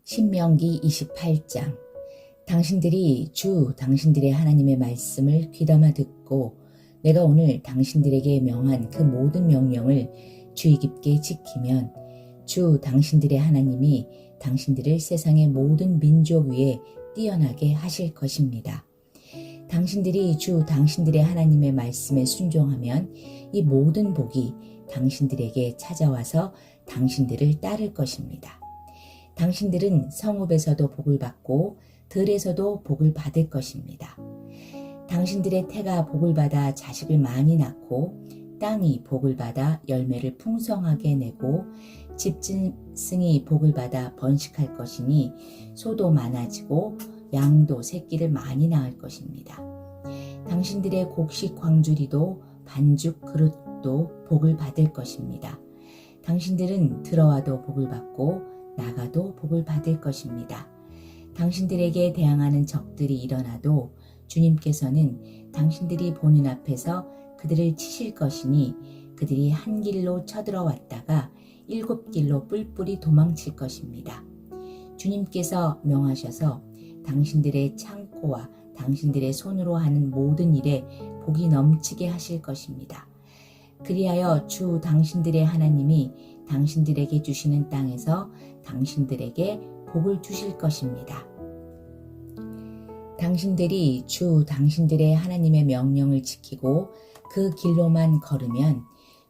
신명기 28장. 당신들이 당신들의 하나님의 말씀을 귀담아 듣고 내가 오늘 당신들에게 명한 그 모든 명령을 주의 깊게 지키면 당신들의 하나님이 당신들을 세상의 모든 민족 위에 뛰어나게 하실 것입니다. 당신들이 당신들의 하나님의 말씀에 순종하면 이 모든 복이 당신들에게 찾아와서 당신들을 따를 것입니다. 당신들은 성읍에서도 복을 받고 들에서도 복을 받을 것입니다. 당신들의 태가 복을 받아 자식을 많이 낳고 땅이 복을 받아 열매를 풍성하게 내고 집짐승이 복을 받아 번식할 것이니 소도 많아지고 양도 새끼를 많이 낳을 것입니다. 당신들의 곡식 광주리도 반죽 그릇도 복을 받을 것입니다. 당신들은 들어와도 복을 받고 나가도 복을 받을 것입니다. 당신들에게 대항하는 적들이 일어나도 주님께서는 당신들이 보는 앞에서 그들을 치실 것이니 그들이 한 길로 쳐들어왔다가 7길로 뿔뿔이 도망칠 것입니다. 주님께서 명하셔서 당신들의 창고와 당신들의 손으로 하는 모든 일에 복이 넘치게 하실 것입니다. 그리하여 당신들의 하나님이 당신들에게 주시는 땅에서 당신들에게 복을 주실 것입니다. 당신들이 당신들의 하나님의 명령을 지키고 그 길로만 걸으면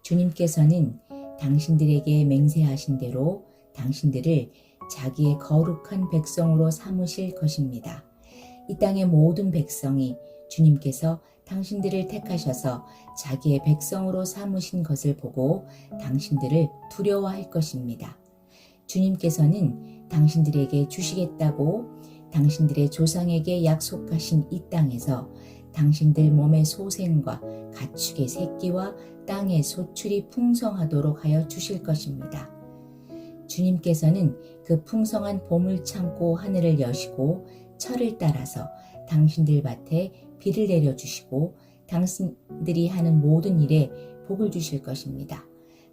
주님께서는 당신들에게 맹세하신 대로 당신들을 자기의 거룩한 백성으로 삼으실 것입니다. 이 땅의 모든 백성이 주님께서 당신들을 택하셔서 자기의 백성으로 삼으신 것을 보고 당신들을 두려워할 것입니다. 주님께서는 당신들에게 주시겠다고 당신들의 조상에게 약속하신 이 땅에서 당신들 몸의 소생과 가축의 새끼와 땅의 소출이 풍성하도록 하여 주실 것입니다. 주님께서는 그 풍성한 봄을 참고 하늘을 여시고 철을 따라서 당신들 밭에 비를 내려주시고 당신들이 하는 모든 일에 복을 주실 것입니다.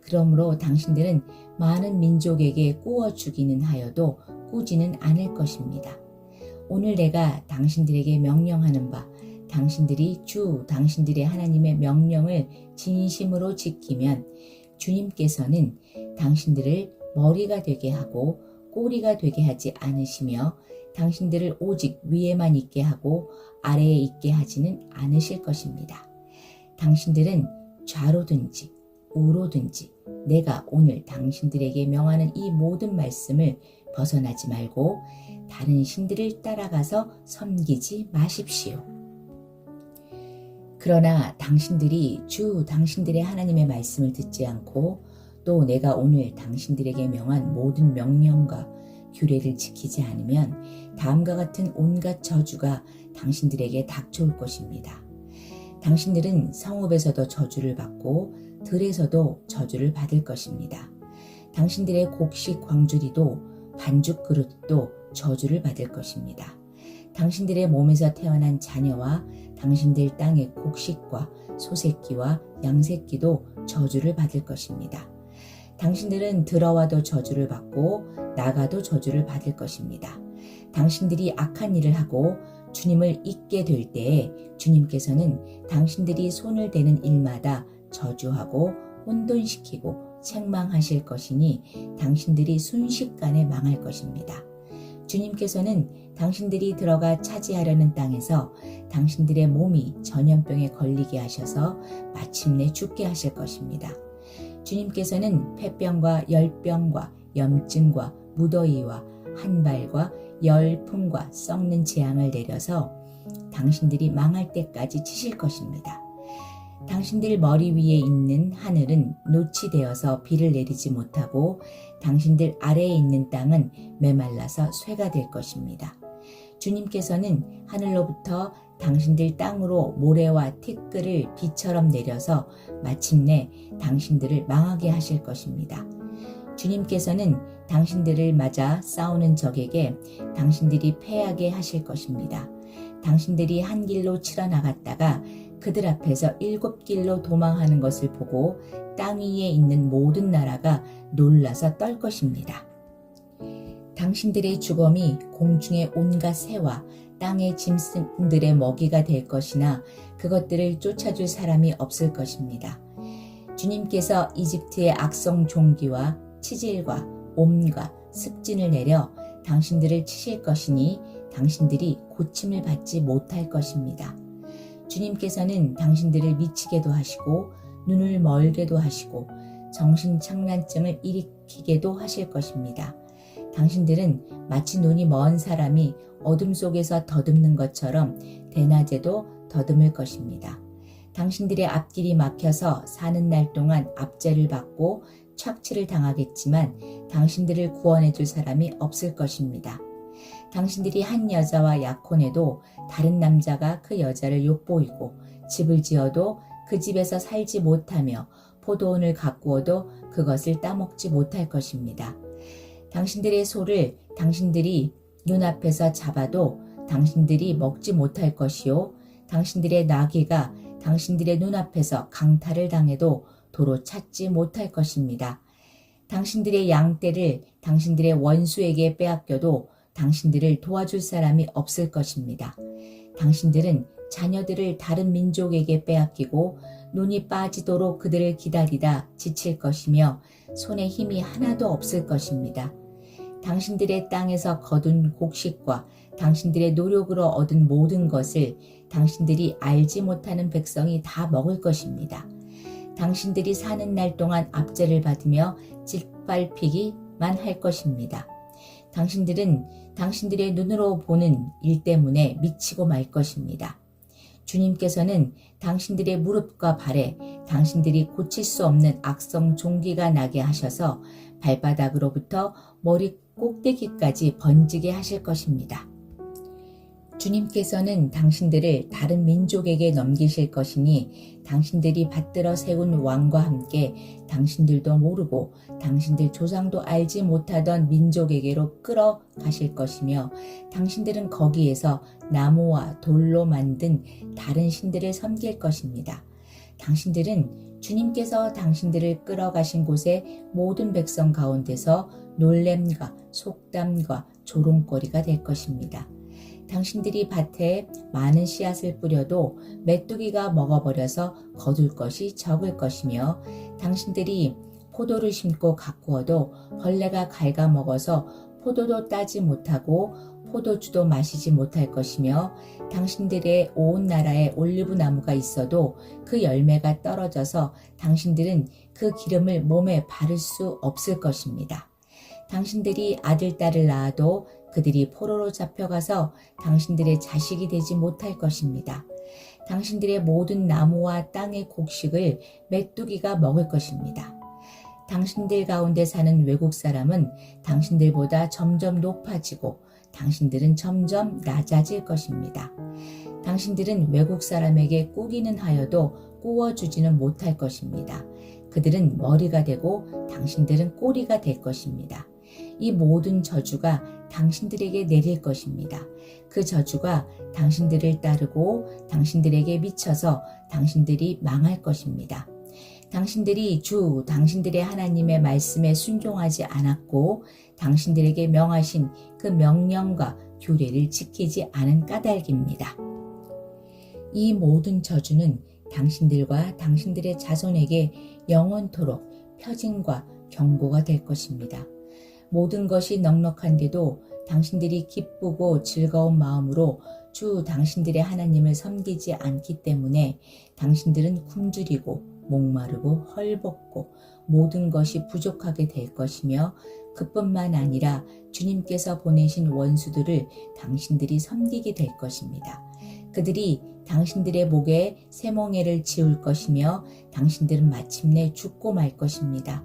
그러므로 당신들은 많은 민족에게 꾸어 주기는 하여도 꾸지는 않을 것입니다. 오늘 내가 당신들에게 명령하는 바 당신들이 당신들의 하나님의 명령을 진심으로 지키면 주님께서는 당신들을 머리가 되게 하고 꼬리가 되게 하지 않으시며 당신들을 오직 위에만 있게 하고 아래에 있게 하지는 않으실 것입니다. 당신들은 좌로든지 우로든지 내가 오늘 당신들에게 명하는 이 모든 말씀을 벗어나지 말고 다른 신들을 따라가서 섬기지 마십시오. 그러나 당신들이 당신들의 하나님의 말씀을 듣지 않고 또 내가 오늘 당신들에게 명한 모든 명령과 규례를 지키지 않으면 다음과 같은 온갖 저주가 당신들에게 닥쳐올 것입니다. 당신들은 성읍에서도 저주를 받고 들에서도 저주를 받을 것입니다. 당신들의 곡식 광주리도 반죽 그릇도 저주를 받을 것입니다. 당신들의 몸에서 태어난 자녀와 당신들 땅의 곡식과 소새끼와 양새끼도 저주를 받을 것입니다. 당신들은 들어와도 저주를 받고 나가도 저주를 받을 것입니다. 당신들이 악한 일을 하고 주님을 잊게 될 때에 주님께서는 당신들이 손을 대는 일마다 저주하고 혼돈시키고 책망하실 것이니 당신들이 순식간에 망할 것입니다. 주님께서는 당신들이 들어가 차지하려는 땅에서 당신들의 몸이 전염병에 걸리게 하셔서 마침내 죽게 하실 것입니다. 주님께서는 폐병과 열병과 염증과 무더위와 한발과 열풍과 썩는 재앙을 내려서 당신들이 망할 때까지 치실 것입니다. 당신들 머리 위에 있는 하늘은 노치 되어서 비를 내리지 못하고 당신들 아래에 있는 땅은 메말라서 쇠가 될 것입니다. 주님께서는 하늘로부터 당신들 땅으로 모래와 티끌을 비처럼 내려서 마침내 당신들을 망하게 하실 것입니다. 주님께서는 당신들을 맞아 싸우는 적에게 당신들이 패하게 하실 것입니다. 당신들이 한 길로 치러 나갔다가 그들 앞에서 7길로 도망하는 것을 보고 땅 위에 있는 모든 나라가 놀라서 떨 것입니다. 당신들의 주검이 공중의 온갖 새와 땅의 짐승들의 먹이가 될 것이나 그것들을 쫓아줄 사람이 없을 것입니다. 주님께서 이집트의 악성 종기와 치질과 옴과 습진을 내려 당신들을 치실 것이니 당신들이 고침을 받지 못할 것입니다. 주님께서는 당신들을 미치게도 하시고 눈을 멀게도 하시고 정신착란증을 일으키게도 하실 것입니다. 당신들은 마치 눈이 먼 사람이 어둠 속에서 더듬는 것처럼 대낮에도 더듬을 것입니다. 당신들의 앞길이 막혀서 사는 날 동안 압제를 받고 착취를 당하겠지만 당신들을 구원해 줄 사람이 없을 것입니다. 당신들이 한 여자와 약혼해도 다른 남자가 그 여자를 욕보이고 집을 지어도 그 집에서 살지 못하며 포도원을 가꾸어도 그것을 따먹지 못할 것입니다. 당신들의 소를 당신들이 눈앞에서 잡아도 당신들이 먹지 못할 것이요 당신들의 나귀가 당신들의 눈앞에서 강탈을 당해도 도로 찾지 못할 것입니다. 당신들의 양떼를 당신들의 원수에게 빼앗겨도 당신들을 도와줄 사람이 없을 것입니다. 당신들은 자녀들을 다른 민족에게 빼앗기고 눈이 빠지도록 그들을 기다리다 지칠 것이며 손에 힘이 하나도 없을 것입니다. 당신들의 땅에서 거둔 곡식과 당신들의 노력으로 얻은 모든 것을 당신들이 알지 못하는 백성이 다 먹을 것입니다. 당신들이 사는 날 동안 압제를 받으며 짓밟히기만 할 것입니다. 당신들은 당신들의 눈으로 보는 일 때문에 미치고 말 것입니다. 주님께서는 당신들의 무릎과 발에 당신들이 고칠 수 없는 악성 종기가 나게 하셔서 발바닥으로부터 머리 꼭대기까지 번지게 하실 것입니다. 주님께서는 당신들을 다른 민족에게 넘기실 것이니 당신들이 받들어 세운 왕과 함께 당신들도 모르고 당신들 조상도 알지 못하던 민족에게로 끌어가실 것이며 당신들은 거기에서 나무와 돌로 만든 다른 신들을 섬길 것입니다. 당신들은 주님께서 당신들을 끌어가신 곳의 모든 백성 가운데서 놀램과 속담과 조롱거리가 될 것입니다. 당신들이 밭에 많은 씨앗을 뿌려도 메뚜기가 먹어버려서 거둘 것이 적을 것이며 당신들이 포도를 심고 가꾸어도 벌레가 갉아먹어서 포도도 따지 못하고 포도주도 마시지 못할 것이며 당신들의 온 나라에 올리브 나무가 있어도 그 열매가 떨어져서 당신들은 그 기름을 몸에 바를 수 없을 것입니다. 당신들이 아들, 딸을 낳아도 그들이 포로로 잡혀가서 당신들의 자식이 되지 못할 것입니다. 당신들의 모든 나무와 땅의 곡식을 메뚜기가 먹을 것입니다. 당신들 가운데 사는 외국 사람은 당신들보다 점점 높아지고 당신들은 점점 낮아질 것입니다. 당신들은 외국 사람에게 꾸기는 하여도 꾸어주지는 못할 것입니다. 그들은 머리가 되고 당신들은 꼬리가 될 것입니다. 이 모든 저주가 당신들에게 내릴 것입니다. 그 저주가 당신들을 따르고 당신들에게 미쳐서 당신들이 망할 것입니다. 당신들이 주 당신들의 하나님의 말씀에 순종하지 않았고 당신들에게 명하신 그 명령과 규례를 지키지 않은 까닭입니다. 이 모든 저주는 당신들과 당신들의 자손에게 영원토록 표징과 경고가 될 것입니다. 모든 것이 넉넉한데도 당신들이 기쁘고 즐거운 마음으로 주 당신들의 하나님을 섬기지 않기 때문에 당신들은 굶주리고 목마르고 헐벗고 모든 것이 부족하게 될 것이며 그뿐만 아니라 주님께서 보내신 원수들을 당신들이 섬기게 될 것입니다. 그들이 당신들의 목에 새멍에를 지울 것이며 당신들은 마침내 죽고 말 것입니다.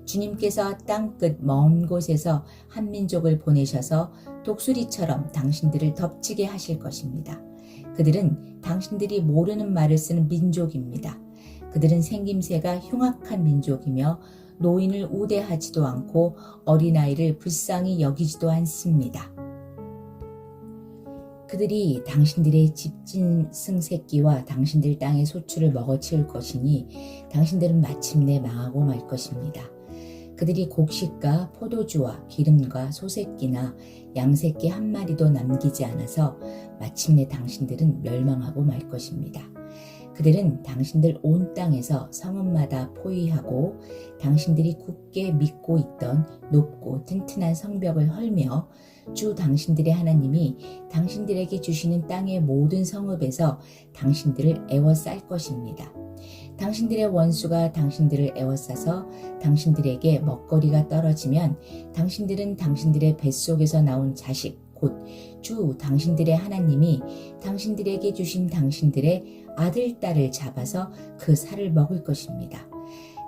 주님께서 땅끝 먼 곳에서 한 민족을 보내셔서 독수리처럼 당신들을 덮치게 하실 것입니다. 그들은 당신들이 모르는 말을 쓰는 민족입니다. 그들은 생김새가 흉악한 민족이며 노인을 우대하지도 않고 어린아이를 불쌍히 여기지도 않습니다. 그들이 당신들의 집짐승 새끼와 당신들 땅의 소출을 먹어치울 것이니 당신들은 마침내 망하고 말 것입니다. 그들이 곡식과 포도주와 기름과 소새끼나 양새끼 한 마리도 남기지 않아서 마침내 당신들은 멸망하고 말 것입니다. 그들은 당신들 온 땅에서 성읍마다 포위하고 당신들이 굳게 믿고 있던 높고 튼튼한 성벽을 헐며 주 당신들의 하나님이 당신들에게 주시는 땅의 모든 성읍에서 당신들을 애워쌀 것입니다. 당신들의 원수가 당신들을 애워싸서 당신들에게 먹거리가 떨어지면 당신들은 당신들의 뱃속에서 나온 자식 곧 주 당신들의 하나님이 당신들에게 주신 당신들의 아들, 딸을 잡아서 그 살을 먹을 것입니다.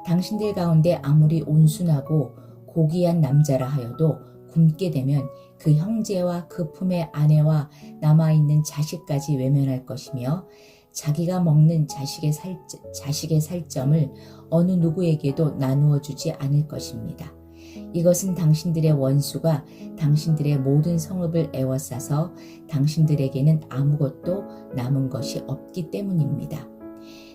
당신들 가운데 아무리 온순하고 고귀한 남자라 하여도 굶게 되면 그 형제와 그 품의 아내와 남아있는 자식까지 외면할 것이며 자기가 먹는 자식의 살점을 어느 누구에게도 나누어 주지 않을 것입니다. 이것은 당신들의 원수가 당신들의 모든 성읍을 애워싸서 당신들에게는 아무것도 남은 것이 없기 때문입니다.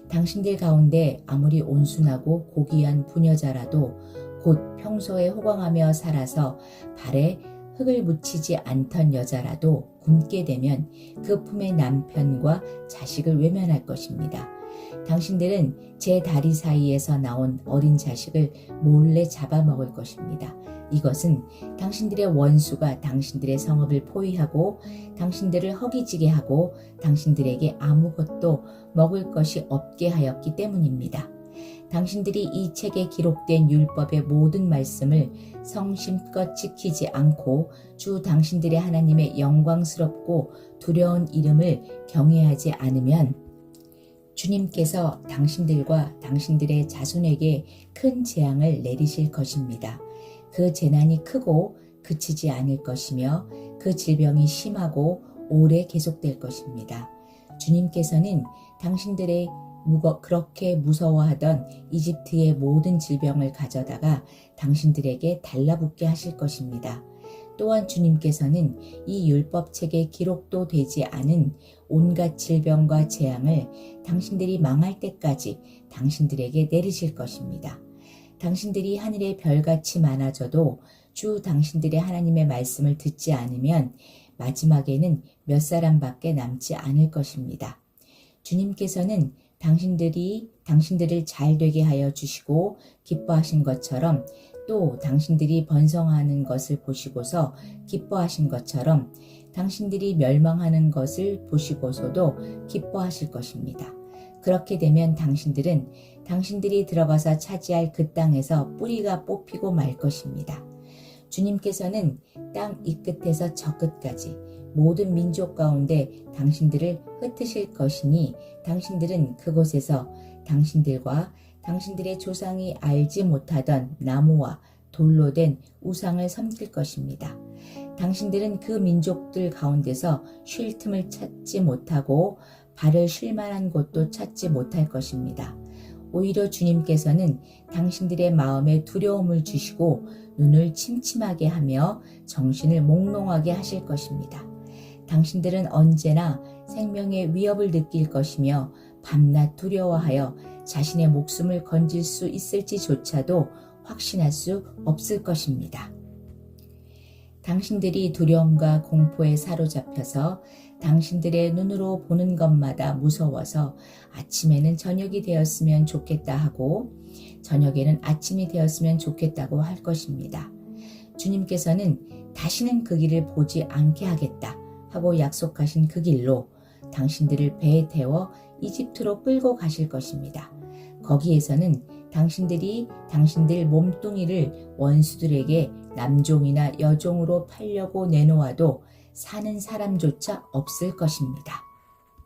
당신들 가운데 아무리 온순하고 고귀한 부녀자라도 곧 평소에 호강하며 살아서 발에 흙을 묻히지 않던 여자라도 굶게 되면 그 품의 남편과 자식을 외면할 것입니다. 당신들은 제 다리 사이에서 나온 어린 자식을 몰래 잡아먹을 것입니다. 이것은 당신들의 원수가 당신들의 성읍을 포위하고 당신들을 허기지게 하고 당신들에게 아무것도 먹을 것이 없게 하였기 때문입니다. 당신들이 이 책에 기록된 율법의 모든 말씀을 성심껏 지키지 않고 주 당신들의 하나님의 영광스럽고 두려운 이름을 경외하지 않으면 주님께서 당신들과 당신들의 자손에게 큰 재앙을 내리실 것입니다. 그 재난이 크고 그치지 않을 것이며 그 질병이 심하고 오래 계속될 것입니다. 주님께서는 당신들의 그렇게 무서워하던 이집트의 모든 질병을 가져다가 당신들에게 달라붙게 하실 것입니다. 또한 주님께서는 이 율법책에 기록도 되지 않은 온갖 질병과 재앙을 당신들이 망할 때까지 당신들에게 내리실 것입니다. 당신들이 하늘의 별같이 많아져도 주 당신들의 하나님의 말씀을 듣지 않으면 마지막에는 몇 사람밖에 남지 않을 것입니다. 주님께서는 당신들을 잘 되게 하여 주시고 기뻐하신 것처럼 또 당신들이 번성하는 것을 보시고서 기뻐하신 것처럼 당신들이 멸망하는 것을 보시고서도 기뻐하실 것입니다. 그렇게 되면 당신들은 당신들이 들어가서 차지할 그 땅에서 뿌리가 뽑히고 말 것입니다. 주님께서는 땅 이 끝에서 저 끝까지 모든 민족 가운데 당신들을 흩으실 것이니 당신들은 그곳에서 당신들과 당신들의 조상이 알지 못하던 나무와 돌로 된 우상을 섬길 것입니다. 당신들은 그 민족들 가운데서 쉴 틈을 찾지 못하고 발을 쉴 만한 곳도 찾지 못할 것입니다. 오히려 주님께서는 당신들의 마음에 두려움을 주시고 눈을 침침하게 하며 정신을 몽롱하게 하실 것입니다. 당신들은 언제나 생명의 위협을 느낄 것이며 밤낮 두려워하여 자신의 목숨을 건질 수 있을지조차도 확신할 수 없을 것입니다. 당신들이 두려움과 공포에 사로잡혀서 당신들의 눈으로 보는 것마다 무서워서 아침에는 저녁이 되었으면 좋겠다 하고 저녁에는 아침이 되었으면 좋겠다고 할 것입니다. 주님께서는 다시는 그 길을 보지 않게 하겠다 하고 약속하신 그 길로 당신들을 배에 태워 이집트로 끌고 가실 것입니다. 거기에서는 당신들이 당신들 몸뚱이를 원수들에게 남종이나 여종으로 팔려고 내놓아도 사는 사람조차 없을 것입니다.